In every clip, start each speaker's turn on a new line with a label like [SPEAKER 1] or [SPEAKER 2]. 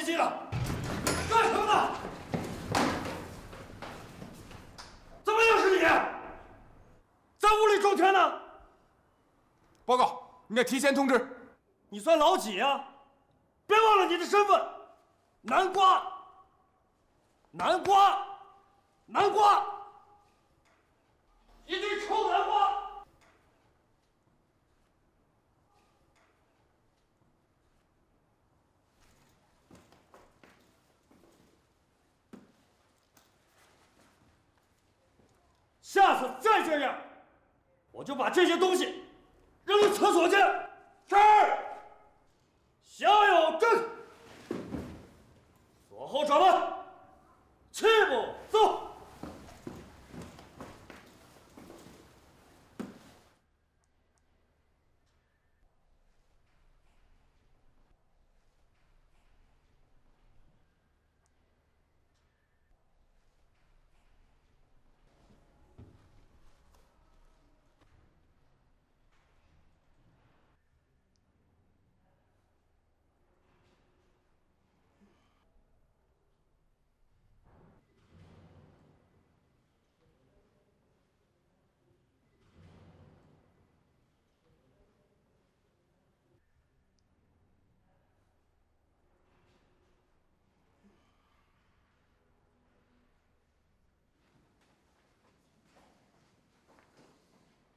[SPEAKER 1] 唧唧的，干什么呢？怎么又是你？在屋里种田呢？
[SPEAKER 2] 报告，你得提前通知。
[SPEAKER 1] 你算老几呀？别忘了你的身份。南瓜，南瓜，南瓜，一堆臭南瓜！下次再这样，我就把这些东西扔进厕所去。是。小有证。左后转弯，齐步走。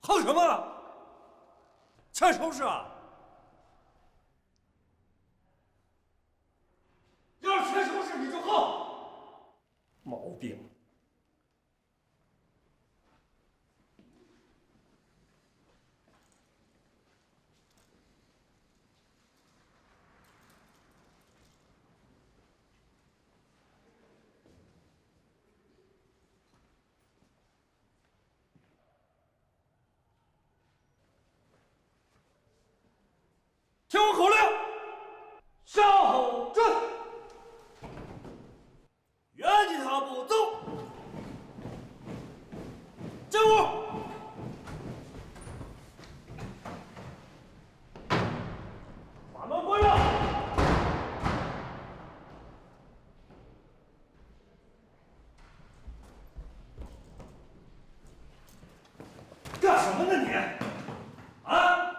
[SPEAKER 1] 哼什么？欠收拾啊！要是欠收拾你就横，毛病。听我口令，向后转，原地踏步走，进屋。把门关上。干什么呢你？啊？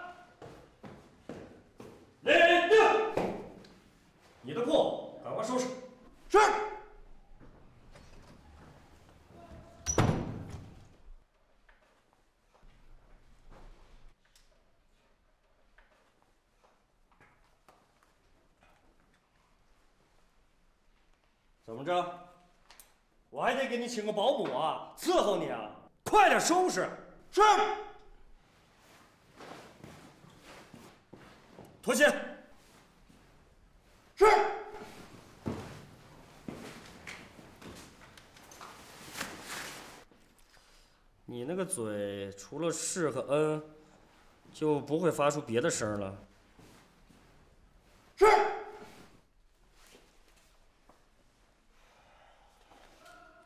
[SPEAKER 1] 立定！你的货赶快收拾。是。怎么着？我还得给你请个保姆啊，伺候你啊！快点收拾。是。脱鞋。是。你那个嘴除了是和嗯，就不会发出别的声了。是。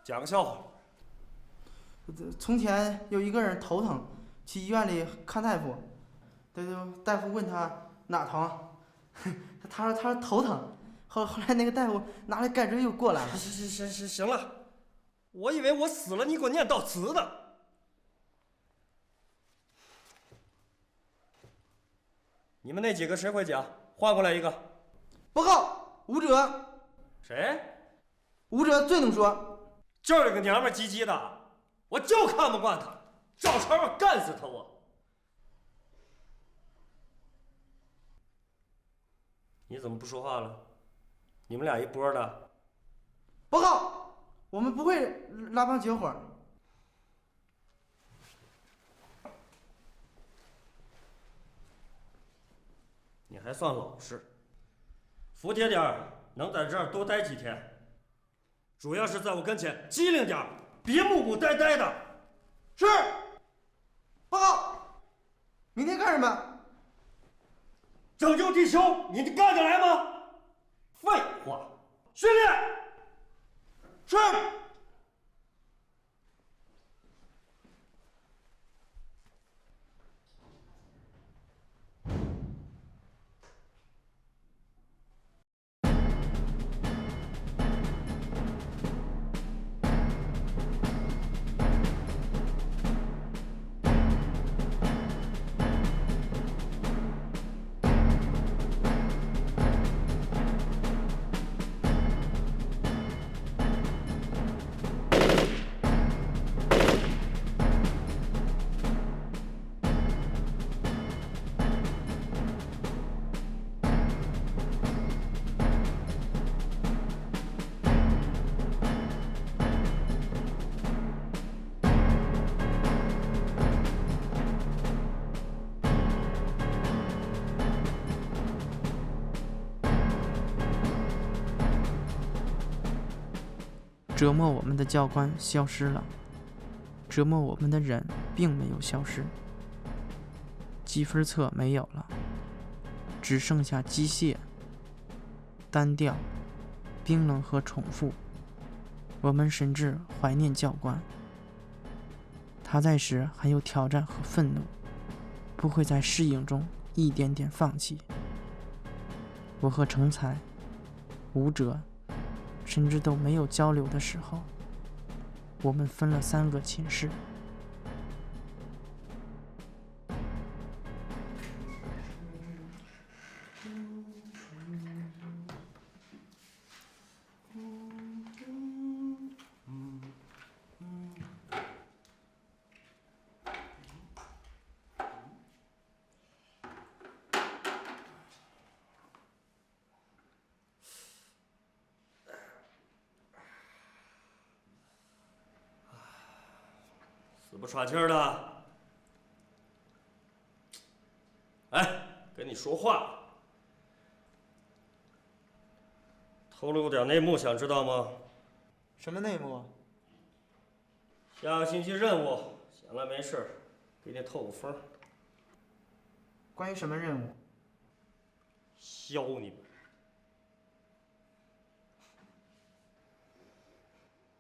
[SPEAKER 1] 讲个笑话。
[SPEAKER 3] 从前有一个人头疼，去医院里看大夫，大夫问他哪疼，他说头疼。后来那个大夫拿来盖锥又过来了。
[SPEAKER 1] 行了，我以为我死了，你给我念悼词呢。你们那几个谁会讲？换过来一个。
[SPEAKER 3] 报告，武者。
[SPEAKER 1] 谁？
[SPEAKER 3] 武者最能说。
[SPEAKER 1] 就是这个娘们唧唧的，我就看不惯她，找茬我干死她我。你怎么不说话了？你们俩一波的。
[SPEAKER 3] 报告，我们不会拉帮结伙。
[SPEAKER 1] 你还算老实，服帖点儿，能在这儿多待几天。主要是在我跟前机灵点儿，别木木呆呆的。
[SPEAKER 3] 是。报告，明天干什么？
[SPEAKER 1] 拯救地球，你干得来吗？废话，训练。
[SPEAKER 3] 是。折磨我们的教官消失了，折磨我们的人并没有消失。积分册没有了，只剩下机械、单调、冰冷和重复。我们甚至怀念教官，他在时还有挑战和愤怒，不会在适应中一点点放弃。我和成才、吴哲甚至都没有交流的时候，我们分了3个寝室。
[SPEAKER 1] 死不喘气儿的，哎，跟你说话，透露点内幕，想知道吗？
[SPEAKER 3] 什么内幕？
[SPEAKER 1] 下个星期任务，闲来没事，给你透个风。
[SPEAKER 3] 关于什么任务？
[SPEAKER 1] 削你们！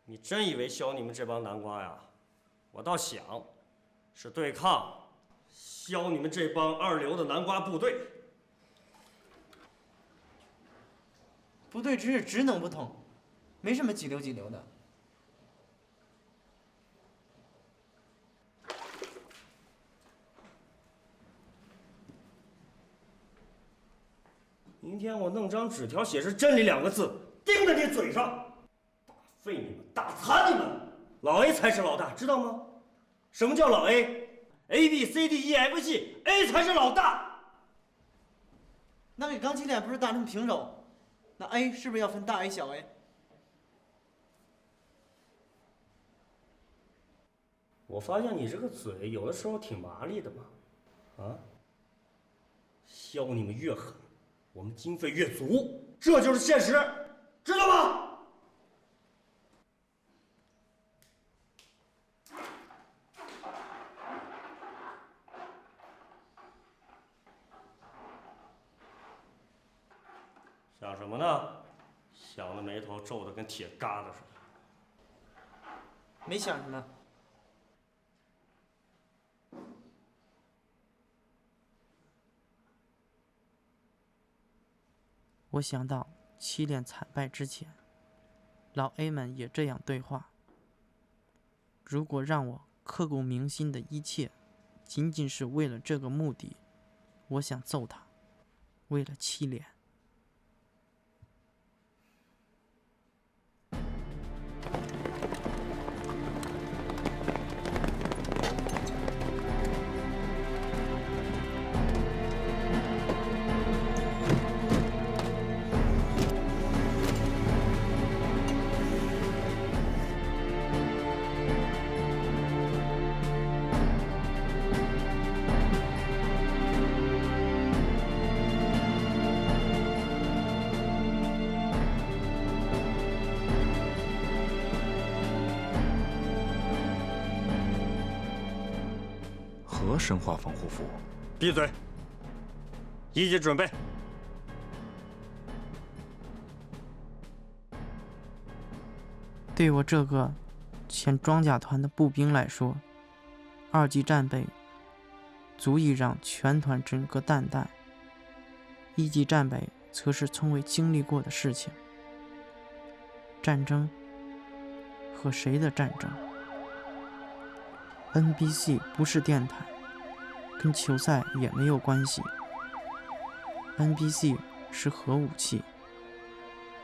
[SPEAKER 1] 你真以为削你们这帮南瓜呀？我倒想，是对抗削你们这帮2流的南瓜部队。
[SPEAKER 3] 部队只是职能不同，没什么几流几流的。
[SPEAKER 1] 明天我弄张纸条，写是“真理”2个字，钉在你嘴上，打废你们，打残你们。老 A 才是老大，知道吗？什么叫老 A？A B C D E F G，A 才是老大。
[SPEAKER 3] 那给钢琴脸不是打成平手？那 A 是不是要分大 A 小 A？
[SPEAKER 1] 我发现你这个嘴有的时候挺麻利的嘛，啊？削你们越狠，我们经费越足，这就是现实，知道吗？想什么呢？想的眉头皱得跟铁疙瘩似的。
[SPEAKER 3] 没想什么。我想到7连惨败之前，老 A 们也这样对话。如果让我刻骨铭心的一切，仅仅是为了这个目的，我想揍他，为了7连。
[SPEAKER 2] 何生化防护服？
[SPEAKER 1] 闭嘴！一级准备。
[SPEAKER 3] 对我这个前装甲团的步兵来说，2级战备足以让全团整个蛋蛋，1级战备则是从未经历过的事情。战争和谁的战争？ NBC 不是电台，跟球赛也没有关系。NBC 是核武器、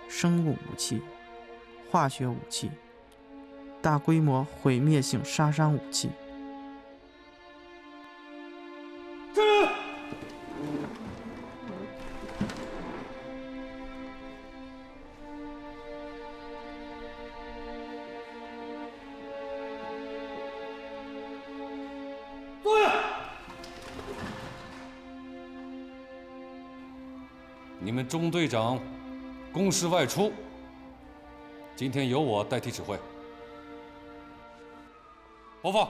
[SPEAKER 3] 生物武器、化学武器、大规模毁灭性杀伤武器。
[SPEAKER 4] 你们中队长公事外出，今天由我代替指挥。播放。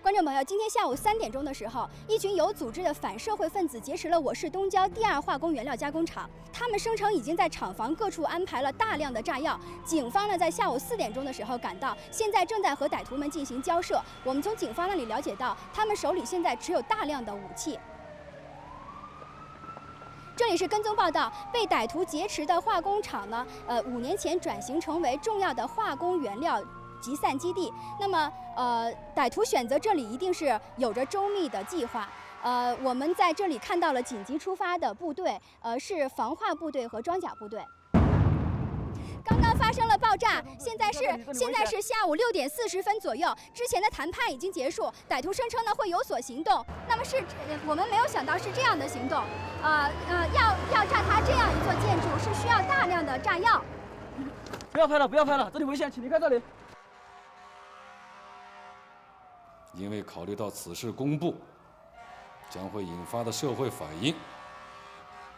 [SPEAKER 5] 观众朋友，今天下午3点钟的时候，一群有组织的反社会分子劫持了我市东郊第2化工原料加工厂。他们声称已经在厂房各处安排了大量的炸药。警方呢，在下午4点钟的时候赶到，现在正在和歹徒们进行交涉。我们从警方那里了解到，他们手里现在持有大量的武器。这里是跟踪报道，被歹徒劫持的化工厂呢，5年前转型成为重要的化工原料集散基地。那么，歹徒选择这里一定是有着周密的计划。我们在这里看到了紧急出发的部队，是防化部队和装甲部队。刚刚发生了爆炸，现在是下午6点40分左右。之前的谈判已经结束，歹徒声称呢会有所行动。那么我们没有想到是这样的行动，要炸塌这样一座建筑是需要大量的炸药。
[SPEAKER 6] 不要拍了，不要拍了，这里危险，请离开这里。
[SPEAKER 4] 因为考虑到此事公布将会引发的社会反应，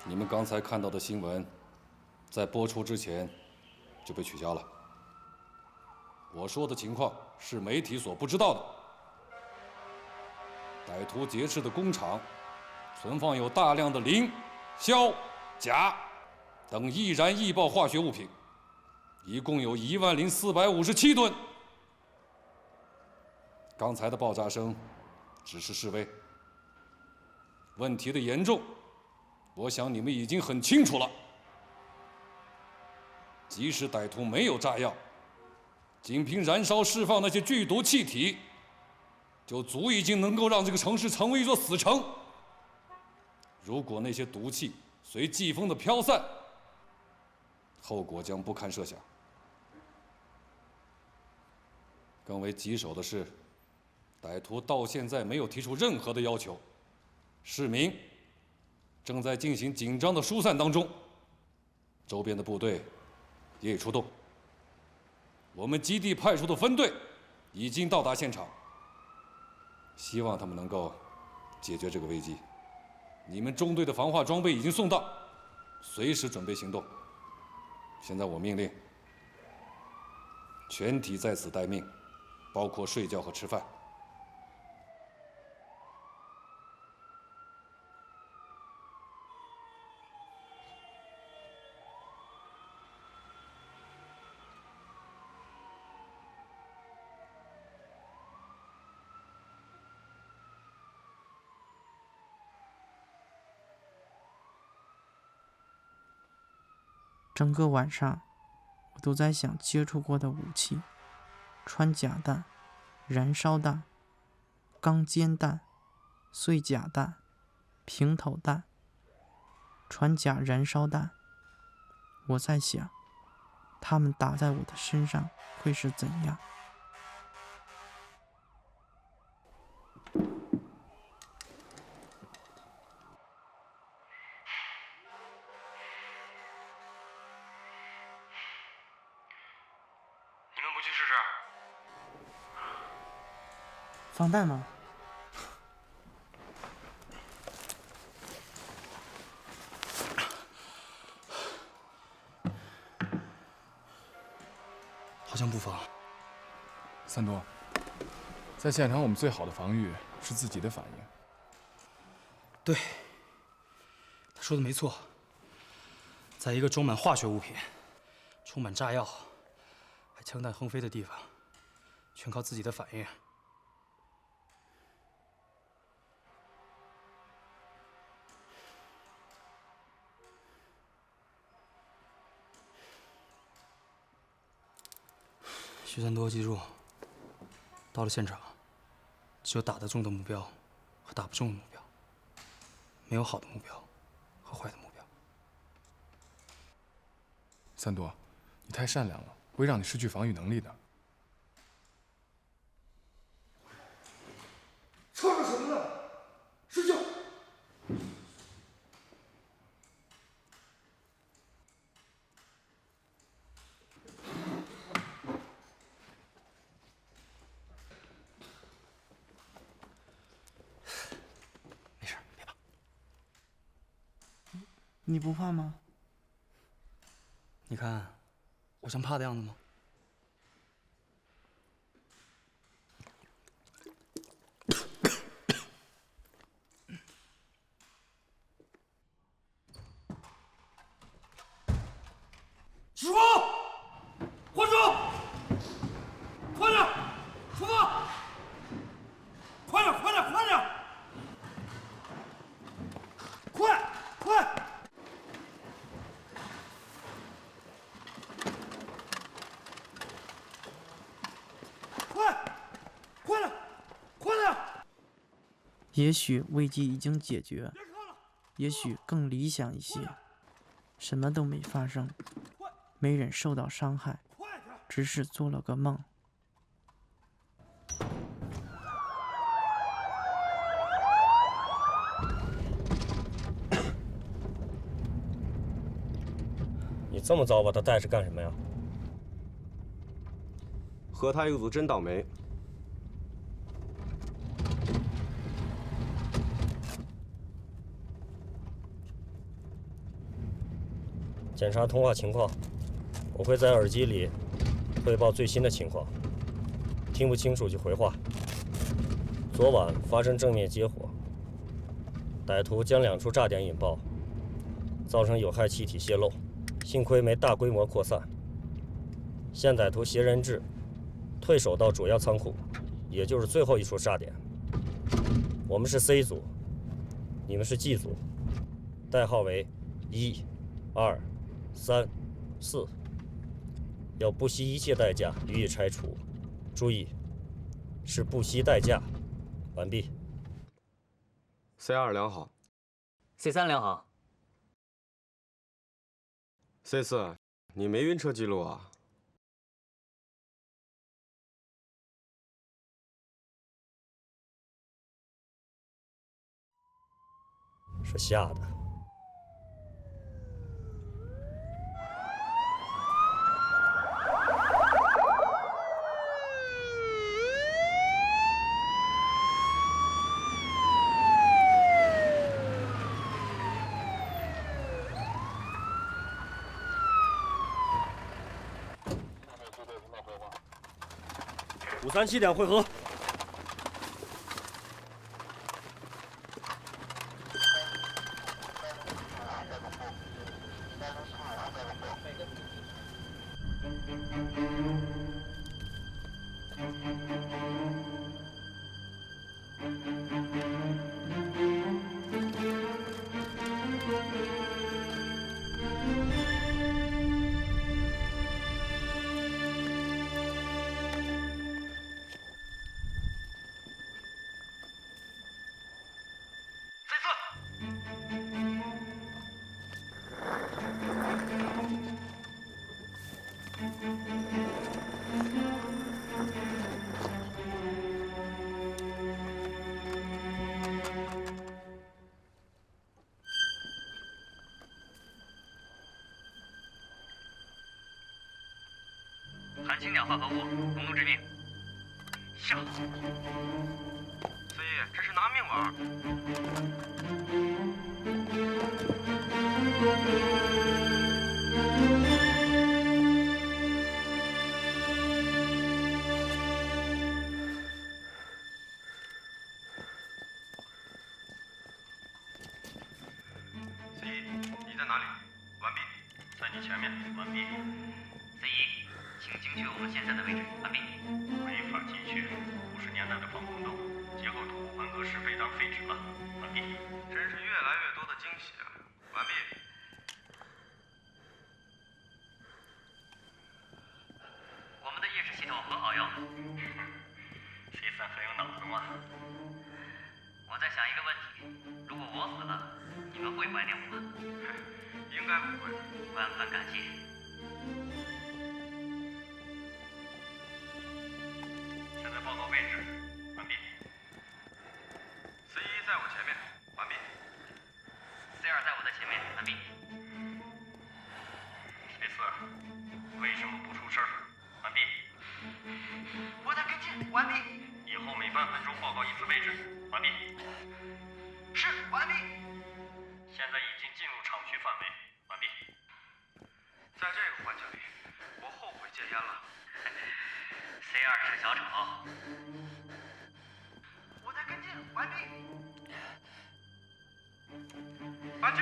[SPEAKER 4] 你们刚才看到的新闻，在播出之前就被取消了。我说的情况是媒体所不知道的。歹徒劫持的工厂存放有大量的磷、硝、钾等易燃易爆化学物品，一共有10457吨。刚才的爆炸声只是示威，问题的严重，我想你们已经很清楚了。即使歹徒没有炸药，仅凭燃烧释放那些剧毒气体，就足以能够让这个城市成为一座死城。如果那些毒气随季风的飘散，后果将不堪设想。更为棘手的是，歹徒到现在没有提出任何的要求，市民正在进行紧张的疏散当中，周边的部队也已出动。我们基地派出的分队已经到达现场，希望他们能够解决这个危机。你们中队的防化装备已经送到，随时准备行动。现在我命令全体在此待命，包括睡觉和吃饭。
[SPEAKER 3] 整个晚上，我都在想接触过的武器：穿甲弹、燃烧弹、钢尖弹、碎甲弹、平头弹、穿甲燃烧弹。我在想，他们打在我的身上会是怎样？放弹吗？
[SPEAKER 6] 好像不妨。
[SPEAKER 2] 三多，在现场我们最好的防御是自己的反应。
[SPEAKER 6] 对，他说的没错。在一个装满化学物品、充满炸药、还枪弹横飞的地方，全靠自己的反应。徐三多，记住，到了现场，只有打得中的目标和打不中的目标，没有好的目标和坏的目标。
[SPEAKER 2] 三多，你太善良了，会让你失去防御能力的。
[SPEAKER 1] 吵着什么呢？睡觉。
[SPEAKER 6] 没事，别怕。
[SPEAKER 3] 你不怕吗？
[SPEAKER 6] 你看，我像怕的样子吗？
[SPEAKER 1] 师傅，火车，快点，出发！快点，快点，快点！快，快！快点，快点！
[SPEAKER 3] 也许危机已经解决，也许更理想一些，什么都没发生，没人受到伤害，只是做了个梦。
[SPEAKER 1] 你这么早把他带着干什么呀？
[SPEAKER 7] 和他一组真倒霉。
[SPEAKER 1] 检查通话情况，我会在耳机里汇报最新的情况，听不清楚就回话。昨晚发生正面接火，歹徒将2处炸点引爆，造成有害气体泄漏，幸亏没大规模扩散。现歹徒携人质退守到主要仓库，也就是最后1处炸点。我们是 C 组，你们是 G 组，代号为1、2、3、4，要不惜一切代价予以拆除。注意，是不惜代价。完毕。
[SPEAKER 7] C2良好
[SPEAKER 8] C3良好。
[SPEAKER 7] ，C4，你没晕车记录啊？
[SPEAKER 1] 是吓的。537点汇合。
[SPEAKER 8] 含氢氧化合物浓度致命。下。
[SPEAKER 7] 所以这是拿命玩。
[SPEAKER 9] C1，你在哪里？完毕。在你前面，完毕。
[SPEAKER 8] C1，请精确我们现在的位置，完毕。
[SPEAKER 9] 没法精确，50年代的防空洞，节后土文革时被当废纸了，完毕。
[SPEAKER 7] 真是越来越多的惊喜啊！完毕。
[SPEAKER 8] 我们的意识系统很好用。
[SPEAKER 9] C3很有脑子嘛。
[SPEAKER 8] 我在想一个问题：如果我死了，你们会怀念我吗？
[SPEAKER 7] 应该不会。
[SPEAKER 8] 万分感谢。
[SPEAKER 9] 现在报告位置，完毕。
[SPEAKER 7] C1在我前面，完毕。
[SPEAKER 8] C2在我的前面，完毕。
[SPEAKER 9] C4，为什么不出声？完毕。
[SPEAKER 8] 我在跟进，完毕。
[SPEAKER 9] 以后每半分钟报告一次位置，完毕。
[SPEAKER 8] 是，完毕。
[SPEAKER 9] 现在已经进入厂区范围，完毕。
[SPEAKER 7] 在这个环境里，我后悔戒烟了。
[SPEAKER 8] C2是小丑。
[SPEAKER 7] 我在跟进，完毕。安静。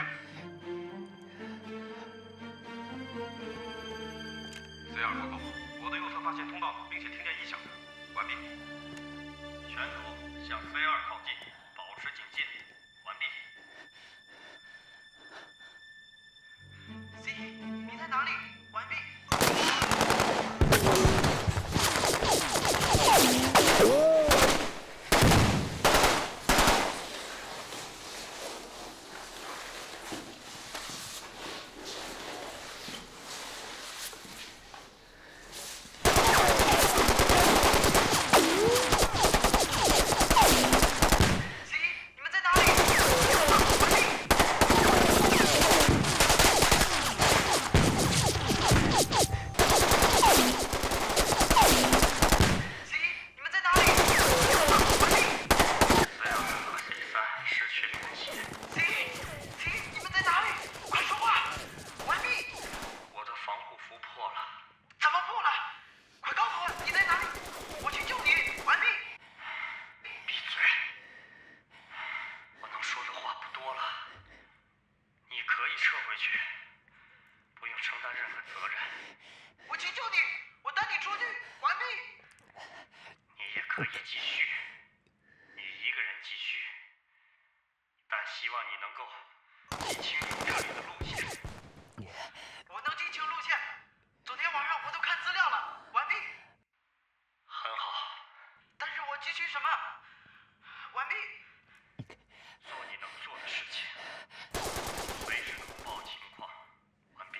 [SPEAKER 7] C2报告，我的右侧发现通道，并且听见异响。完毕。全组向 C2靠近，保持警戒。完毕。
[SPEAKER 3] C， 你在哪里？完毕。
[SPEAKER 7] 可以继续，你一个人继续，但希望你能够记清楚这里的路线。
[SPEAKER 3] 我能记清路线，昨天晚上我都看资料了，完毕。
[SPEAKER 7] 很好，
[SPEAKER 3] 但是我记清什么？完毕。
[SPEAKER 7] 做你能做的事情，随时通报情况。完毕。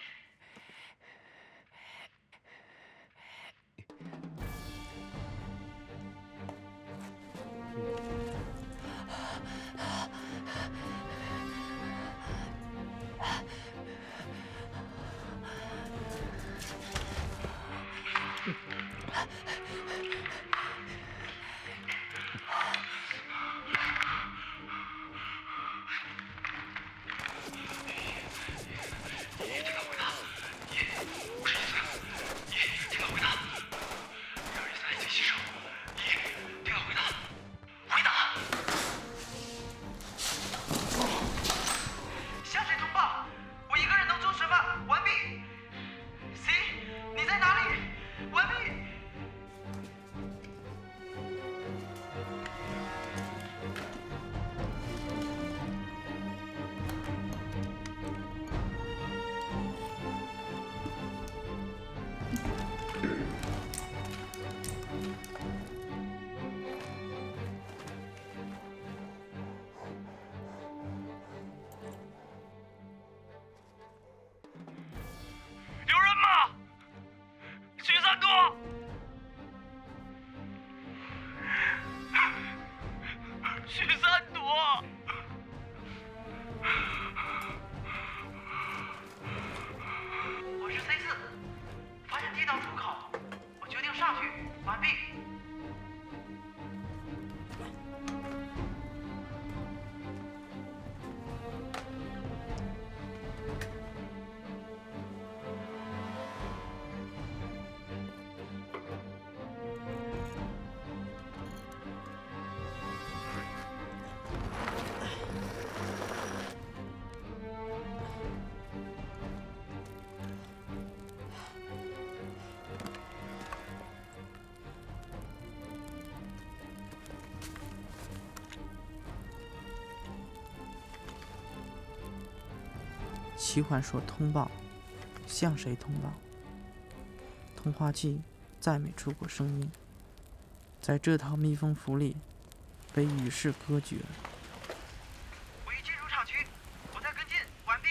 [SPEAKER 3] 奇幻说通报，向谁通报？通话器再没出过声音，在这套密封府里被与世隔绝。
[SPEAKER 7] 我已进入厂区，我在跟进，完毕。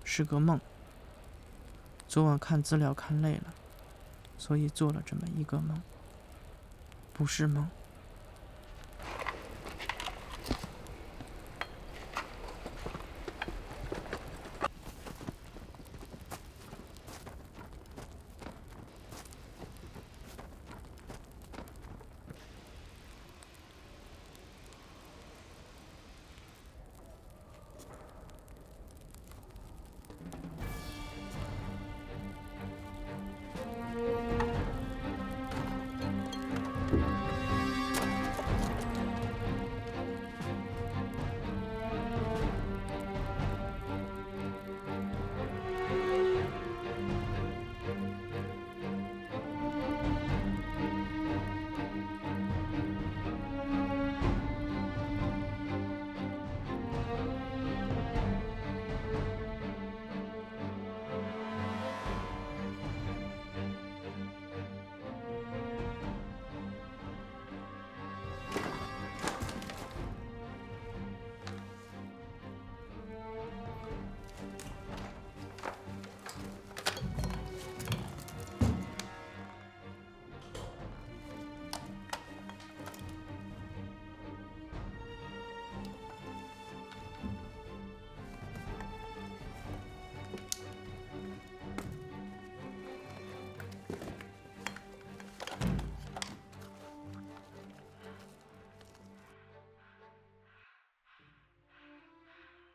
[SPEAKER 3] 是个梦，昨晚看资料看累了，所以做了这么一个梦，不是梦。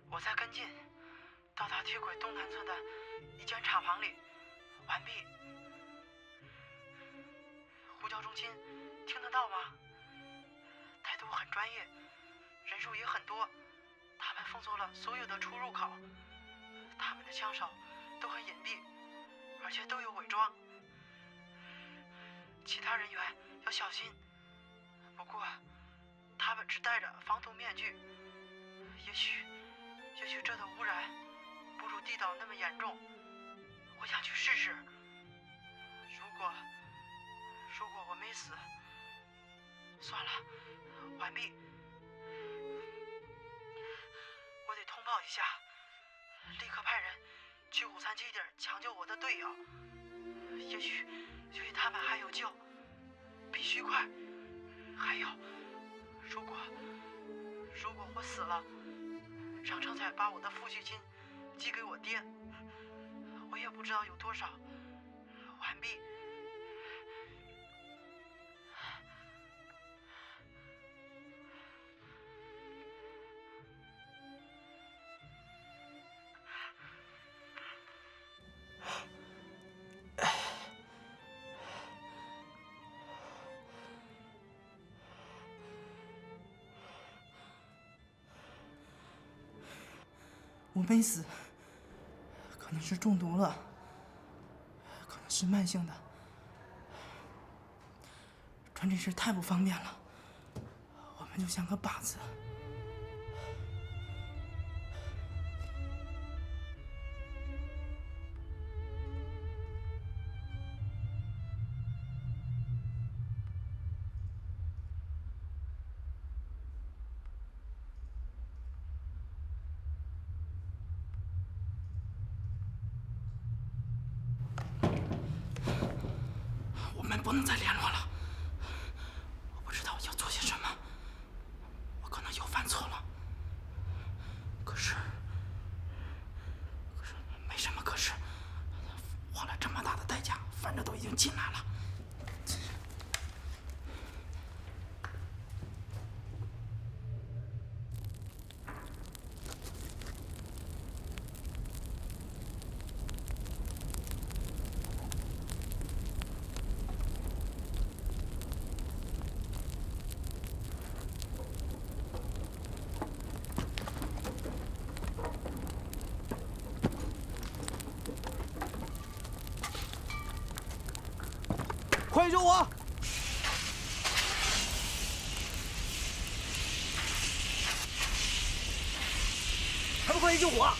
[SPEAKER 10] 我在跟进，到达铁轨东南侧的一间厂房里，完毕。呼叫中心，听得到吗？歹徒很专业，人数也很多，他们封锁了所有的出入口，他们的枪手都很隐蔽，而且都有伪装。其他人员要小心，不过他们只戴着防毒面具，也许这的污染不如地岛那么严重。我想去试试。如果我没死，算了，完毕。我得通报一下，立刻派人去午餐基地抢救我的队友。也许他们还有救，必须快。还有，如果我死了，张成才把我的抚恤金寄给我爹，我也不知道有多少。完毕。
[SPEAKER 3] 我没死，可能是中毒了，可能是慢性的。穿这身太不方便了，我们就像个靶子。我们不能再联络了。我不知道要做些什么，我可能又犯错了。可是没什么可是，花了这么大的代价，反正都已经进来了。
[SPEAKER 11] 快救我！
[SPEAKER 1] 还不快去救火！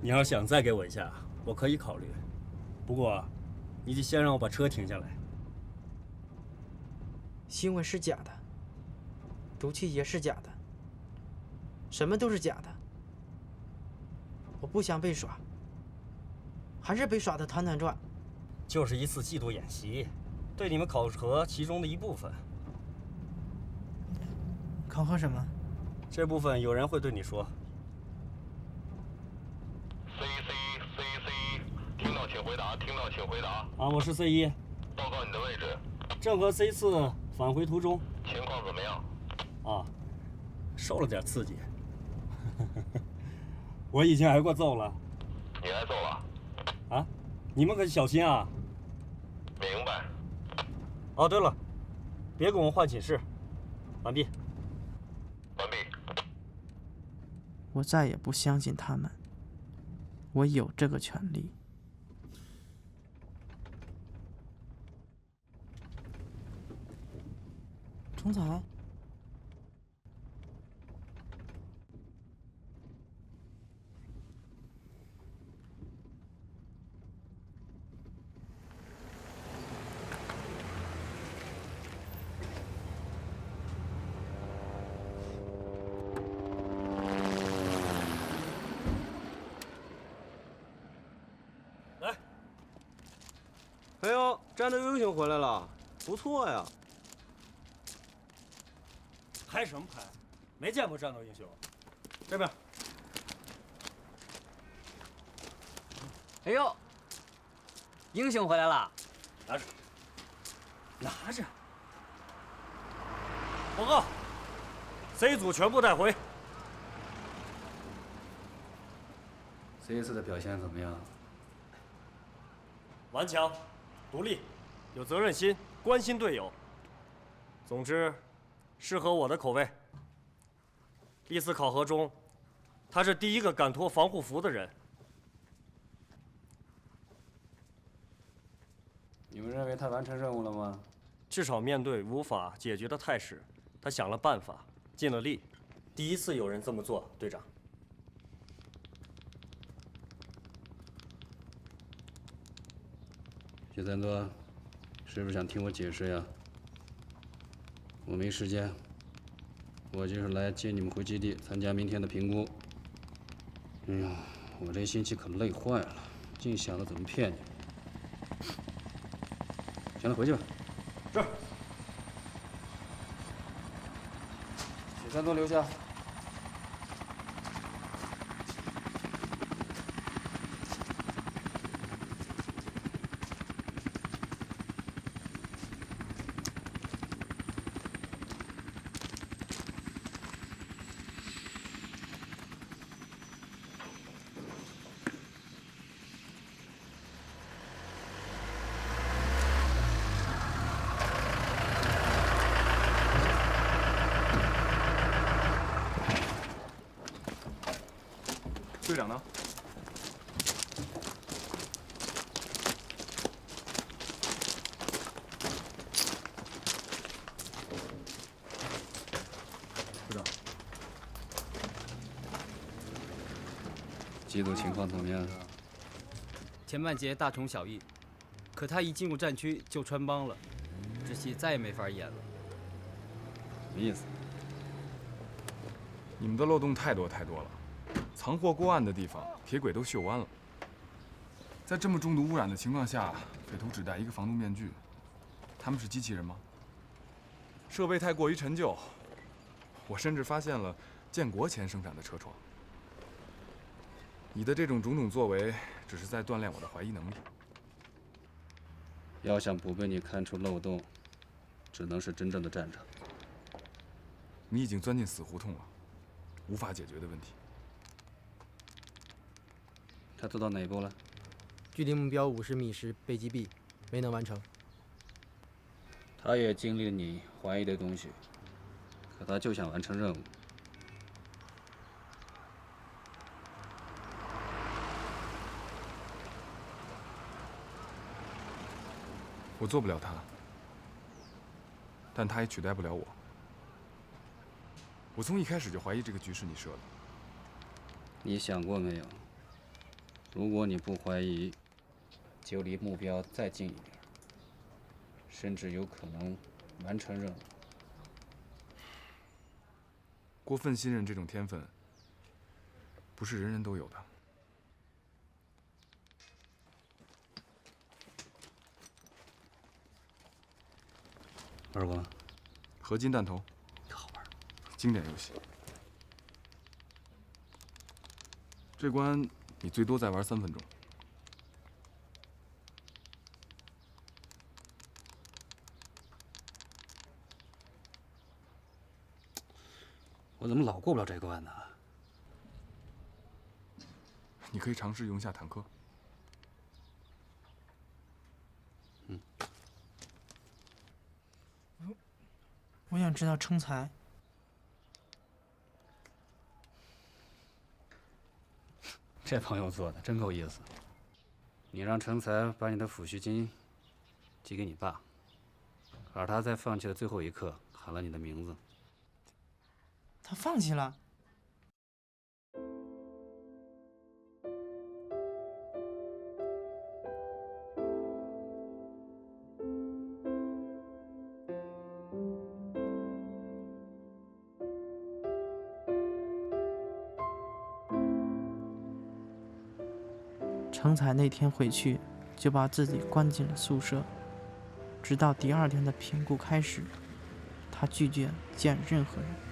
[SPEAKER 1] 你要想再给我一下，我可以考虑。不过，你得先让我把车停下来。
[SPEAKER 3] 新闻是假的，毒气也是假的，什么都是假的。我不想被耍，还是被耍得团团转。
[SPEAKER 1] 就是一次季度演习，对你们考核其中的一部分。
[SPEAKER 3] 考核什么？
[SPEAKER 1] 这部分有人会对你说。
[SPEAKER 11] CC，听到请回答，听到请回答。
[SPEAKER 1] 啊，我是 C1，
[SPEAKER 11] 报告你的位置。
[SPEAKER 1] 正和 C4返回途中。
[SPEAKER 11] 情况怎么样？
[SPEAKER 1] 啊，受了点刺激。我已经挨过揍了。
[SPEAKER 11] 你挨揍了？
[SPEAKER 1] 啊，你们可小心啊。
[SPEAKER 11] 明白。
[SPEAKER 1] 哦，对了，别跟我换寝室。完毕。
[SPEAKER 11] 完毕。
[SPEAKER 3] 我再也不相信他们，我有这个权利。总裁。
[SPEAKER 12] 哎呦，战斗英雄回来了，不错呀！
[SPEAKER 1] 拍什么拍？没见过战斗英雄。这边。
[SPEAKER 8] 哎呦，英雄回来了！
[SPEAKER 1] 拿着，拿着。报告 ，C 组全部带回。
[SPEAKER 4] 这一次的表现怎么样？
[SPEAKER 1] 顽强。独立，有责任心，关心队友。总之，适合我的口味。历次考核中，他是第一个敢脱防护服的人。
[SPEAKER 4] 你们认为他完成任务了吗？
[SPEAKER 1] 至少面对无法解决的态势，他想了办法，尽了力。第一次有人这么做，队长。
[SPEAKER 4] 许三多，是不是想听我解释呀？我没时间，我就是来接你们回基地参加明天的评估。哎呀，我这星期可累坏了，净想着怎么骗你。行了，回去吧。
[SPEAKER 1] 是。
[SPEAKER 2] 许三多留下。队长呢？
[SPEAKER 4] 队长，缉毒情况怎么样？
[SPEAKER 13] 前半节大同小异，可他一进入战区就穿帮了，这戏再也没法演了。
[SPEAKER 4] 什么意思？
[SPEAKER 2] 你们的漏洞太多了，藏货过案的地方铁轨都锈弯了。在这么重度污染的情况下，匪徒只戴一个防毒面具，他们是机器人吗？设备太过于陈旧，我甚至发现了建国前生产的车窗。你的这种种种作为，只是在锻炼我的怀疑能力。
[SPEAKER 4] 要想不被你看出漏洞，只能是真正的战场。
[SPEAKER 2] 你已经钻进死胡同了，无法解决的问题。
[SPEAKER 4] 他做到哪一步了？
[SPEAKER 14] 距离目标50米时被击毙，没能完成。
[SPEAKER 4] 他也经历了你怀疑的东西，可他就想完成任务。
[SPEAKER 2] 我做不了他，但他也取代不了我。我从一开始就怀疑这个局是你设的。
[SPEAKER 4] 你想过没有？如果你不怀疑，就离目标再近一点，甚至有可能完成任务。
[SPEAKER 2] 过分信任这种天分，不是人人都有的。
[SPEAKER 4] 玩过吗？
[SPEAKER 2] 合金弹头，
[SPEAKER 4] 好玩，
[SPEAKER 2] 经典游戏。这关你最多再玩3分钟。
[SPEAKER 4] 我怎么老过不了这关呢？
[SPEAKER 2] 你可以尝试用一下坦克。
[SPEAKER 3] 我想知道成才。
[SPEAKER 4] 这朋友做的真够意思。你让成才把你的抚恤金寄给你爸，而他在放弃的最后一刻喊了你的名字。
[SPEAKER 3] 他放弃了。成才那天回去就把自己关进了宿舍，直到第2天的评估开始，他拒绝见任何人。